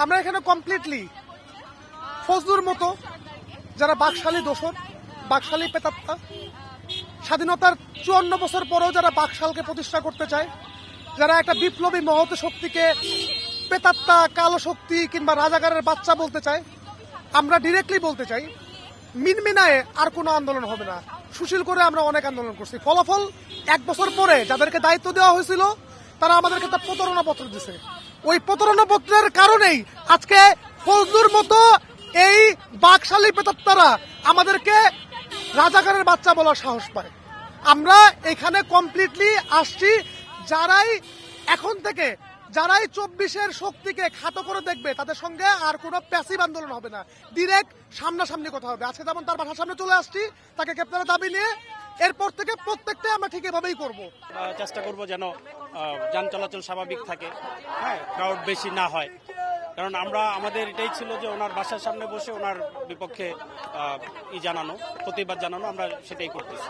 আমরা এখানে কমপ্লিটলি ফজলুর মতো যারা বাকশালী দোসর, বাকশালী পেতাত্তা, স্বাধীনতার 54 বছর পরেও যারা বাকশালকে প্রতিষ্ঠা করতে চায়, যারা একটা বিপ্লবী মহৎ শক্তিকে পেতাত্তা, কালো শক্তি কিংবা রাজাকারের বাচ্চা বলতে চায়, আমরা ডিরেক্টলি বলতে চাই মিনমিনায় আর কোনো আন্দোলন হবে না। সুশীল করে আমরা অনেক আন্দোলন করছি, ফলাফল 1 বছর পরে যাদেরকে দায়িত্ব দেওয়া হয়েছিল তারা আমাদেরকে তার প্রতারণা পত্র দিছে। ওই প্রতারণা পত্রের কারণেই আজকে ফজলুর মতো এই বাকশালী পেতাত্তারা আমাদেরকে রাজাকারের বাচ্চা বলার সাহস পায়। আমরা এখানে কমপ্লিটলি আসছি, যারাই এখন থেকে যারাই 24-এর শক্তিকে খাটো করে দেখবে তাদের সঙ্গে আর কোনো প্যাসিভ আন্দোলন হবে না, ডিরেক্ট সামনাসামনি কথা হবে। আজকে যেমন তার বাসার সামনে চলে আসছি তাকে গ্রেপ্তারের দাবি নিয়ে, এরপর থেকে প্রত্যেকটা আমরা ঠিক এভাবেই করবো। চেষ্টা করব যেন যান চলাচল স্বাভাবিক থাকে, হ্যাঁ, ক্রাউড বেশি না হয়। কারণ আমরা আমাদের এটাই ছিল যে ওনার বাসার সামনে বসে ওনার বিপক্ষে জানানো, প্রতিবাদ জানানো, আমরা সেটাই করতেছি।